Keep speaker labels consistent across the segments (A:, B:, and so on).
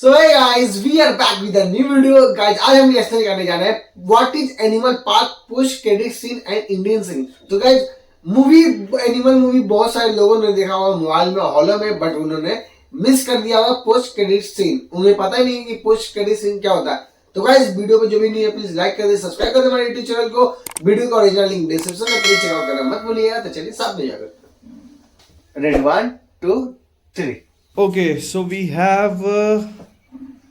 A: So hey guys, we are back with a new video. Guys, आज हम explain करने जा रहे हैं what is Animal Park post credit scene and Indian scene. तो guys Animal movie बहुत सारे लोगों ने देखा हुआ मोबाइल में हॉलो में, बट उन्होंने मिस कर दिया हुआ पोस्ट क्रेडिट सीन। उन्हें पता ही नहीं कि पोस्ट क्रेडिट सीन क्या होता है। तो गाइज वीडियो पे जो भी नहीं है प्लीज लाइक कर दे, सब्सक्राइब कर दे हमारे यूट्यूब चैनल को। वीडियो का ओरिजिनल लिंक डिस्क्रिप्शन में प्लीज चेकआउट करना मत भूलिएगा। तो चलिए साथ में जाकर ready 1 2 3।
B: Okay, so we have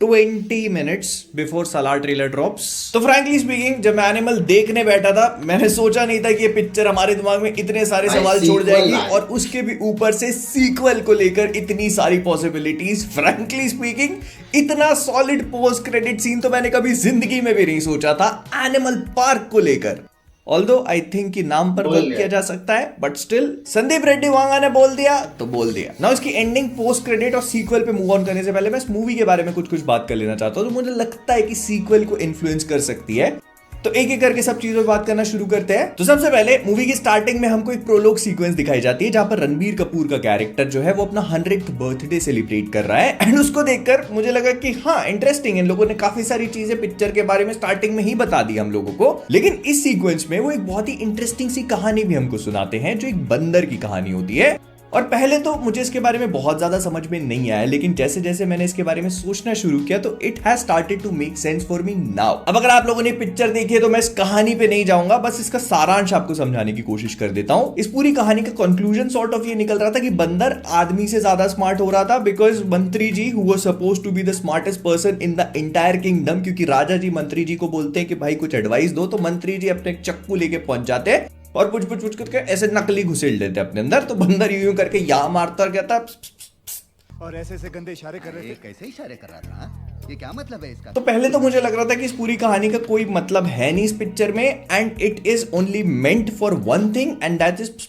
B: 20 minutes before Salah trailer drops. तो frankly speaking, जब मैं एनिमल देखने बैठा था, मैंने सोचा नहीं था कि ये पिक्चर हमारे दिमाग में इतने सारे सवाल छोड़ जाएगी और उसके भी ऊपर से सीक्वल को लेकर इतनी सारी पॉसिबिलिटीज। फ्रैंकली स्पीकिंग, इतना सॉलिड पोस्ट क्रेडिट सीन तो मैंने कभी जिंदगी में भी नहीं सोचा था एनिमल पार्क को लेकर। ऑल्दो आई थिंक कि नाम पर वर्क किया जा सकता है, बट स्टिल संदीप रेड्डी वांगा ने बोल दिया तो बोल दिया ना। इसकी एंडिंग, पोस्ट क्रेडिट और सीक्वल पे मूव ऑन करने से पहले मैं इस मूवी के बारे में कुछ बात कर लेना चाहता हूं। तो मुझे लगता है कि सीक्वल को इन्फ्लुएंस कर सकती है। तो एक एक करके सब चीजों पर बात करना शुरू करते हैं। तो सबसे पहले मूवी की स्टार्टिंग में हमको एक प्रोलॉग सीक्वेंस दिखाई जाती है जहां पर रणबीर कपूर का कैरेक्टर जो है वो अपना 100th बर्थडे सेलिब्रेट कर रहा है। एंड उसको देखकर मुझे लगा कि हाँ, इंटरेस्टिंग, इन लोगों ने काफी सारी चीजें पिक्चर के बारे में स्टार्टिंग में ही बता दी हम लोगों को। लेकिन इस सीक्वेंस में वो एक बहुत ही इंटरेस्टिंग सी कहानी भी हमको सुनाते हैं, जो एक बंदर की कहानी होती है। और पहले तो मुझे इसके बारे में बहुत ज्यादा समझ में नहीं आया, लेकिन जैसे जैसे मैंने इसके बारे में सोचना शुरू किया तो it has started to make sense for me now. अब अगर आप लोगों ने पिक्चर देखी है तो मैं इस कहानी पे नहीं जाऊंगा, बस इसका सारांश आपको समझाने की कोशिश कर देता हूं। इस पूरी कहानी का कंक्लूजन सॉर्ट ऑफ ये निकल रहा था कि बंदर आदमी से ज्यादा स्मार्ट हो रहा था, बिकॉज मंत्री जी who was supposed to be the smartest person in the entire kingdom, क्योंकि राजा जी मंत्री जी को बोलते हैं कि भाई कुछ एडवाइस दो, तो मंत्री जी अपने चक्कू लेके पहुंच जाते हैं और पुछ करके ऐसे नकली घुसेड़ देते अपने अंदर। तो बंदर यूं करके या मारता और कहता
C: और ऐसे गंदे इशारे कर रहे थे। कैसे इशारे कर रहा था? ये क्या मतलब है इसका?
B: तो पहले तो मुझे लग रहा था कि इस पूरी कहानी का कोई मतलब है नहीं इस पिक्चर में, and it is only meant for one thing, and that is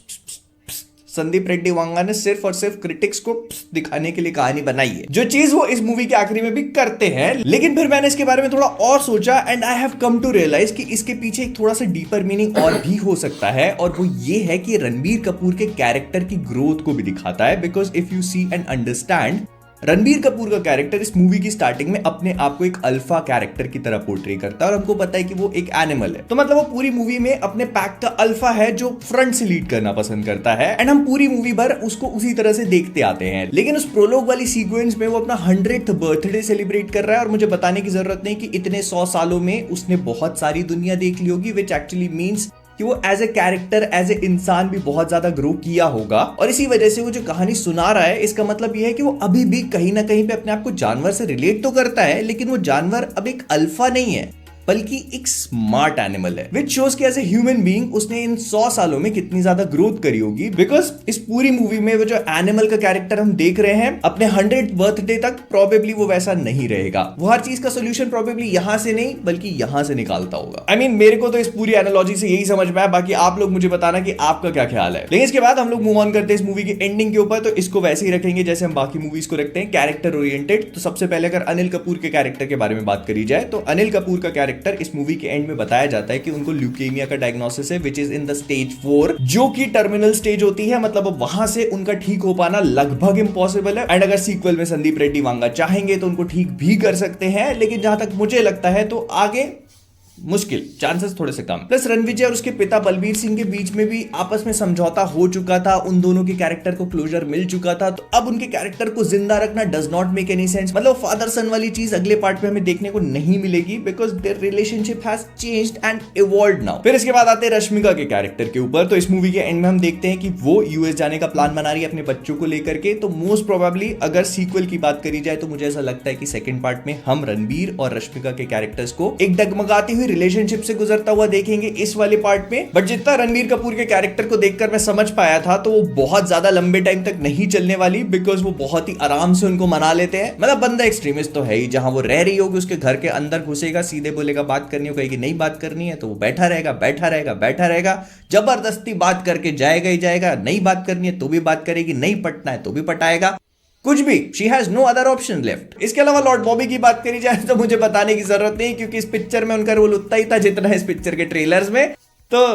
B: Sandeep Reddy Vanga ने सिर्फ और सिर्फ क्रिटिक्स को दिखाने के लिए कहानी बनाई है, जो चीज वो इस मूवी के आखिरी में भी करते हैं। लेकिन फिर मैंने इसके बारे में थोड़ा और सोचा and I have come to realize कि इसके पीछे एक थोड़ा सा डीपर मीनिंग और भी हो सकता है, और वो ये है कि रणबीर कपूर के कैरेक्टर की ग्रोथ को भी दिखाता है। Because if you see and understand, Ranbir Kapoor का कैरेक्टर इस मूवी की स्टार्टिंग में अपने आप को एक अल्फा कैरेक्टर की तरह पोर्ट्रे करता है, और हमको पता है कि वो एक एनिमल है। तो मतलब वो पूरी मूवी में अपने पैक का अल्फा है जो फ्रंट से लीड करना पसंद करता है, एंड हम पूरी मूवी भर उसको उसी तरह से देखते आते हैं। लेकिन उस प्रोलॉग वाली सीक्वेंस में वो अपना 100th बर्थडे सेलिब्रेट कर रहा है, और मुझे बताने की जरूरत नहीं कि इतने 100 सालों में उसने बहुत सारी दुनिया देख ली होगी, विच एक्चुअली मीन्स कि वो as a character, as a इंसान भी बहुत ज्यादा ग्रो किया होगा। और इसी वजह से वो जो कहानी सुना रहा है, इसका मतलब ये है कि वो अभी भी कहीं ना कहीं पे अपने आप को जानवर से रिलेट तो करता है, लेकिन वो जानवर अब एक अल्फा नहीं है बल्कि एक स्मार्ट एनिमल है, विच शोज कि एज ए ह्यूमन बीइंग उसने इन 100 सालों में कितनी ज्यादा ग्रोथ करी होगी। बिकॉज इस पूरी मूवी में वो जो एनिमल का कैरेक्टर हम देख रहे हैं, अपने 100th बर्थडे तक प्रोबेबली वो वैसा नहीं रहेगा। वो हर चीज का सोल्यूशन प्रोबेबली यहां से नहीं बल्कि यहां से निकालता होगा। आई मीन मेरे को तो इस पूरी एनालॉजी से यही समझ में आया, बाकी आप लोग मुझे बताना कि आपका क्या ख्याल है। लेकिन इसके बाद हम लोग मूव ऑन करते हैं इस मूवी की एंडिंग के ऊपर। तो इसको वैसे ही रखेंगे जैसे हम बाकी मूवीज को रखते हैं, कैरेक्टर ओरिएंटेड। तो सबसे पहले अगर अनिल कपूर के कैरेक्टर के बारे में बात करी जाए, तो अनिल कपूर का कैरेक्टर इस मूवी के एंड में बताया जाता है कि उनको ल्यूकेमिया का डायग्नोसिस है, which is in the stage 4, जो कि टर्मिनल स्टेज होती है। मतलब वहां से उनका ठीक हो पाना लगभग इम्पॉसिबल है, एंड अगर सीक्वल में संदीप रेड्डी वांगा चाहेंगे तो उनको ठीक भी कर सकते हैं, लेकिन जहां तक मुझे लगता है तो आगे मुश्किल, चांसेस थोड़े से कम। प्लस रणविजय और उसके पिता बलबीर सिंह के बीच में भी आपस में समझौता हो चुका था, उन दोनों के कैरेक्टर को क्लोजर मिल चुका था। तो अब उनके कैरेक्टर को जिंदा रखना does not make any sense. मतलब फादर सन वाली चीज अगले पार्ट में हमें देखने को नहीं मिलेगी, because their relationship has changed and evolved now. फिर इसके बाद आते हैं रश्मिका के कैरेक्टर के ऊपर। तो इस मूवी के एंड में हम देखते हैं कि वो यूएस जाने का प्लान बना रही है अपने बच्चों को लेकर के। तो मोस्ट प्रोबेबली अगर सीक्वल की बात करी जाए तो मुझे ऐसा लगता है कि सेकंड पार्ट में हम रणबीर और रश्मिका के कैरेक्टर्स को एक डगमगाती हुई रिलेशनशिप से गुजरता हुआ देखेंगे इस वाले पार्ट में। बट जितना रणबीर कपूर के कैरेक्टर को देखकर मैं समझ पाया था, तो वो बहुत ज्यादा लंबे टाइम तक नहीं चलने वाली, बिकॉज वो बहुत ही आराम से उनको मना लेते हैं। मतलब बंदा एक्सट्रीमिस्ट तो है ही, जहां वो रह रही होगी उसके घर के अंदर घुसेगा, सीधे बोलेगा बात करनी हो, कहेगी नहीं बात करनी है तो वो बैठा रहेगा, जबरदस्ती बात करके जाएगा ही जाएगा। नहीं बात करनी है तो भी बात करेगी, नहीं पटना है तो भी पटाएगा, कुछ भी। She has no other option left. इसके अलावा लॉर्ड बॉबी की बात करी जाए तो मुझे बताने की जरूरत नहीं, क्योंकि इस पिक्चर में उनका रोल उतना ही था जितना इस पिक्चर के ट्रेलर्स में। तो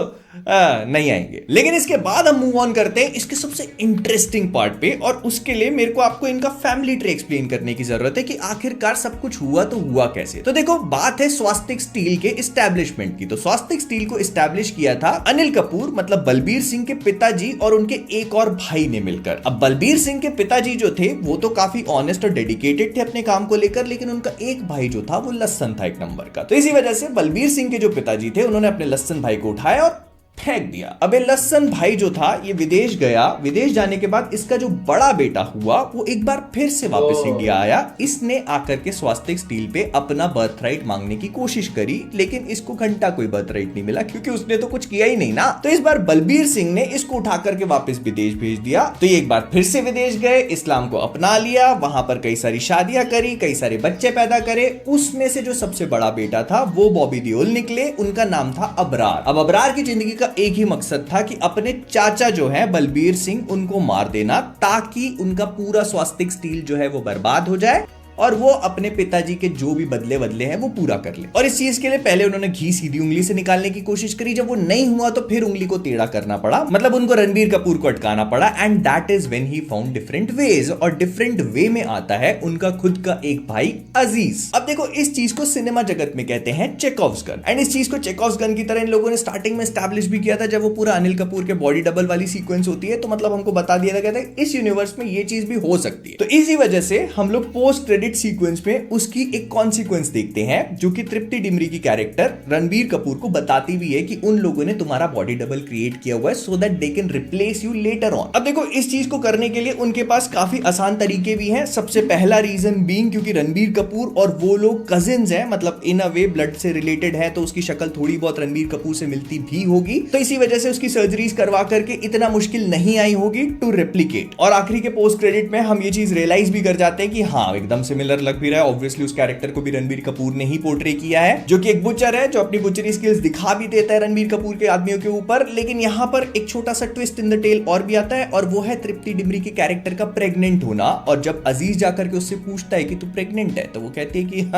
B: नहीं आएंगे। लेकिन इसके बाद हम मूव ऑन करते हैं इसके सबसे इंटरेस्टिंग पार्ट पे, और उसके लिए मेरे को आपको इनका फैमिली ट्री एक्सप्लेन करने की जरूरत है कि आखिरकार सब कुछ हुआ तो हुआ कैसे। तो देखो, बात है स्वास्तिक स्टील के इस्टेब्लिशमेंट की। तो स्वास्तिक स्टील को इस्टेब्लिश किया था अनिल कपूर मतलब बलबीर सिंह के पिताजी और उनके एक और भाई ने मिलकर। अब बलबीर सिंह के पिताजी जो थे वो तो काफी ऑनेस्ट और डेडिकेटेड थे अपने काम को लेकर, लेकिन उनका एक भाई जो था वो लस्सन था एक नंबर का। तो इसी वजह से बलबीर सिंह के जो पिताजी थे उन्होंने अपने लस्सन भाई को उठाया और फेंक दिया। अबे लस्सन भाई जो था ये विदेश गया। विदेश जाने के बाद इसका जो बड़ा बेटा हुआ वो एक बार फिर से वापस इंडिया आया। इसने आकर के स्वास्तिक स्टील पे अपना बर्थ राइट मांगने की कोशिश करी, लेकिन इसको घंटा कोई बर्थ राइट नहीं मिला क्योंकि उसने तो कुछ किया ही नहीं ना। तो इस बार बलबीर सिंह ने इसको उठा करके वापस विदेश भेज दिया। तो ये एक बार फिर से विदेश गए, इस्लाम को अपना लिया, वहां पर कई सारी शादियां करी, कई सारे बच्चे पैदा करे। उसमें से जो सबसे बड़ा बेटा था वो बॉबी देओल निकले। उनका नाम था अबरार। अब अबरार की जिंदगी का एक ही मकसद था कि अपने चाचा जो है बलबीर सिंह उनको मार देना, ताकि उनका पूरा स्वास्तिक स्टील जो है वो बर्बाद हो जाए और वो अपने पिताजी के जो भी बदले हैं वो पूरा कर ले। और इस चीज के लिए पहले उन्होंने घी सीधी उंगली से निकालने की कोशिश करी। जब वो नहीं हुआ तो फिर उंगली को टेढ़ा करना पड़ा, मतलब उनको रणबीर कपूर को अटकाना पड़ा। And that is when he found different ways. और डिफरेंट वे में आता है उनका खुद का एक भाई अजीज। अब देखो, इस चीज को सिनेमा जगत में कहते हैं चेकॉव्स गन। एंड इस चीज को चेकॉव्स गन की तरह इन लोगों ने स्टार्टिंग में स्टैब्लिश भी किया था जब वो पूरा अनिल कपूर के बॉडी डबल वाली सीक्वेंस होती है। तो मतलब हमको बता दिया था कि इस यूनिवर्स में ये चीज भी हो सकती है। तो इसी वजह से हम लोग पोस्ट क्रेडिट सीक्वेंस में उसकी एक कॉन्सिक्वेंस देखते हैं, जो कि तृप्ति डिमरी की कैरेक्टर रणबीर कपूर को बताती भी है कि उन लोगों ने तुम्हारा बॉडी डबल क्रिएट किया हुआ है so that they can replace you later on. अब देखो, इस चीज को करने के लिए उनके पास काफी आसान तरीके भी हैं। सबसे पहला रीजन बीइंग क्योंकि रणबीर कपूर और वो लोग कजिन्स हैं, मतलब इन अ वे ब्लड से रिलेटेड है, तो उसकी शक्ल थोड़ी बहुत रणबीर कपूर से मिलती भी होगी। तो इसी वजह से उसकी सर्जरीज करवा करके इतना मुश्किल नहीं आई होगी टू रेप्लिकेट। और आखिरी के पोस्ट क्रेडिट में हम ये चीज रियलाइज भी कर जाते हैं कि हाँ, एकदम सिमिलर लग भी रहा है। ऑब्वियसली उस कैरेक्टर को भी रणबीर कपूर ने ही पोर्ट्रे किया है, जो कि एक बुचर है जो अपनी बुचरी स्किल्स दिखा भी देता है रणबीर कपूर के आदमियों के ऊपर। लेकिन यहां पर एक छोटा सा ट्विस्ट इन द टेल और भी आता है, और वो है तृप्ति डिमरी के कैरेक्टर का प्रेग्नेंट होना। और जब अजीज जाकर के उससे पूछता है कि तू प्रेग्नेंट है, तो वो कहती है कि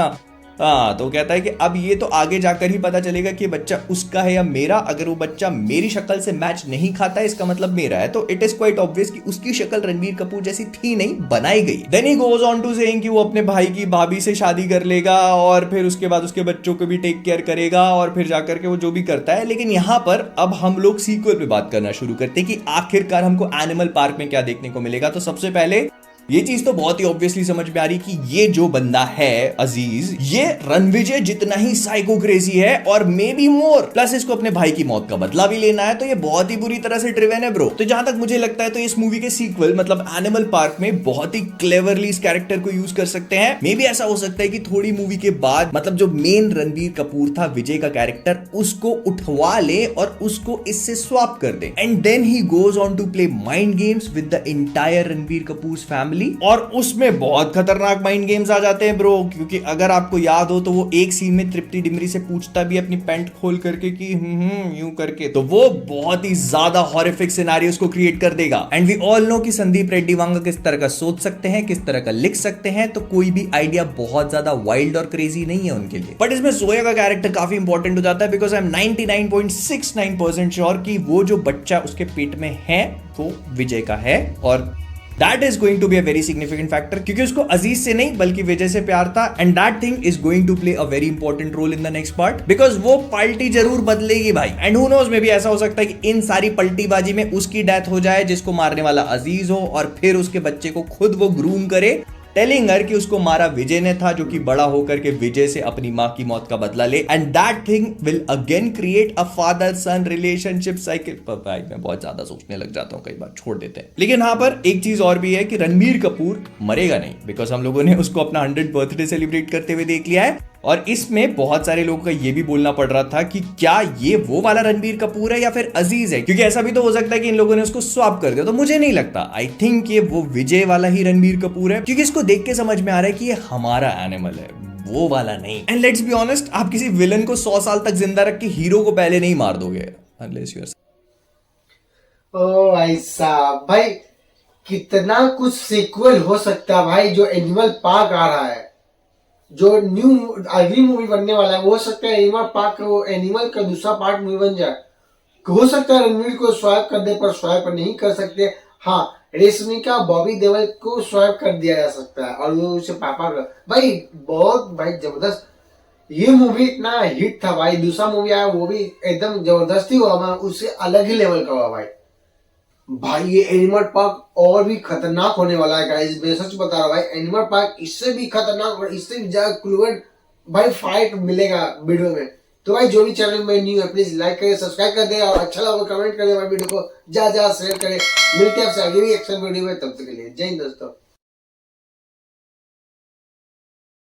B: हाँ, तो कहता है कि अब ये तो आगे जाकर ही पता चलेगा कि बच्चा उसका है या मेरा। अगर वो बच्चा मेरी शक्ल से मैच नहीं खाता है, इसका मतलब मेरा है। तो इट इज क्वाइट ऑब्वियस कि उसकी शक्ल रणबीर कपूर जैसी थी नहीं, बनाई गई। Then he goes on to saying कि वो अपने भाई की भाभी से शादी कर लेगा और फिर उसके बाद उसके बच्चों को भी टेक केयर करेगा और फिर जाकर के वो जो भी करता है। लेकिन यहाँ पर अब हम लोग सीक्वल पे बात करना शुरू करते हैं कि आखिरकार हमको एनिमल पार्क में क्या देखने को मिलेगा। तो सबसे पहले ये चीज तो बहुत ही ऑब्वियसली समझ में आ रही कि ये जो बंदा है अजीज, ये रणविजय जितना ही साइको क्रेजी है और मे बी मोर। प्लस इसको अपने भाई की मौत का बदला भी लेना है, तो ये बहुत ही बुरी तरह से ड्रिवन है ब्रो। तो जहां तक मुझे लगता है तो इस मूवी के सीक्वल मतलब एनिमल पार्क में बहुत ही क्लेवरली इस कैरेक्टर को यूज कर सकते हैं। मे बी ऐसा हो सकता है कि थोड़ी मूवी के बाद मतलब जो मेन रणबीर कपूर था विजय का कैरेक्टर, उसको उठवा ले और उसको इससे स्वैप कर दे। And then he goes on to play mind games with the entire Ranbir Kapoor family. और उसमें बहुत खतरनाक माइंड गेम्स आ जाते हैं ब्रो, क्योंकि अगर आपको याद हो तो वो एक सीन में तृप्ति डिमरी से पूछता भी अपनी पैंट खोल करके कि यूं करके, तो वो बहुत ही ज्यादा हॉरिफिक सिनेरियोस को क्रिएट कर देगा। एंड वी ऑल नो कि संदीप रेड्डी वांगा किस तरह का सोच सकते हैं, किस तरह का लिख सकते हैं, तो कोई भी आइडिया बहुत ज्यादा वाइल्ड और क्रेजी नहीं है उनके लिए। बट इसमें जोया का कैरेक्टर काफी इंपॉर्टेंट हो जाता है, बिकॉज आई एम 99.69% श्योर कि वो जो बच्चा उसके पेट में है वो विजय का है। और That is going to be a very significant factor, क्योंकि उसको अजीज से नहीं बल्कि विजय से प्यार था। And that thing is going to play a very important role in the next part, because वो पलटी जरूर बदलेगी भाई। And who knows, मे भी ऐसा हो सकता है कि इन सारी पलटीबाजी में उसकी डेथ हो जाए, जिसको मारने वाला अजीज हो, और फिर उसके बच्चे को खुद वो ग्रूम करे, टेलिंग हर कि उसको मारा विजय ने था, जो कि बड़ा होकर के विजय से अपनी मां की मौत का बदला ले। And that thing will again create a father sun relationship cycle. भाई मैं बहुत ज्यादा सोचने लग जाता हूँ, कई बार छोड़ देते हैं। लेकिन यहाँ पर एक चीज और भी है कि रणबीर कपूर मरेगा नहीं, बिकॉज हम लोगों ने उसको अपना 100th बर्थडे सेलिब्रेट करते हुए देख लिया है। और इसमें बहुत सारे लोगों का ये भी बोलना पड़ रहा था कि क्या ये वो वाला रणबीर कपूर है या फिर अजीज है, क्योंकि ऐसा भी तो हो सकता है कि इन लोगों ने उसको स्वैप कर दिया। तो मुझे नहीं लगता, आई थिंक ये वो विजय वाला ही रणबीर कपूर है, क्योंकि इसको देख के समझ में आ रहा है कि ये हमारा एनिमल है, वो वाला नहीं। एंड लेट्स बी ऑनेस्ट, आप किसी विलन को 100 साल तक जिंदा रख के हीरो को पहले नहीं मार दोगे, अनलेस यू आर।
A: ओ भाई साहब, भाई कितना कुछ सीक्वल हो सकता है भाई। जो एनिमल पार्क आ रहा है, जो न्यू अगली मूवी बनने वाला है, वो हो सकता है एनिमल पार्क वो एनिमल का दूसरा पार्ट मूवी बन जाए। हो सकता है रणवीर को स्वाइप कर दे पर स्वाइप नहीं कर सकते। हाँ, रेशमिका बॉबी देओल को स्वाइप कर दिया जा सकता है और वो उसे पापा भाई बहुत भाई जबरदस्त। ये मूवी इतना हिट था भाई, दूसरा मूवी आया वो भी एकदम जबरदस्ती हुआ, उससे अलग ही लेवल का हुआ भाई। भाई ये एनिमल पार्क और भी खतरनाक होने वाला है गाइस, मैं सच बता रहा हूँ भाई। एनिमल पार्क इससे भी खतरनाक और इससे भी ज्यादा क्रूएड भाई फाइट मिलेगा वीडियो में। तो भाई जो भी चैनल में न्यू है प्लीज लाइक करें, सब्सक्राइब कर दे और अच्छा लगा कमेंट करें भाई, वीडियो को ज्यादा शेयर करें। मिलते हैं आपसे आगे भी एक्शन वीडियो में, तब तक के लिए जय हिंद दोस्तों।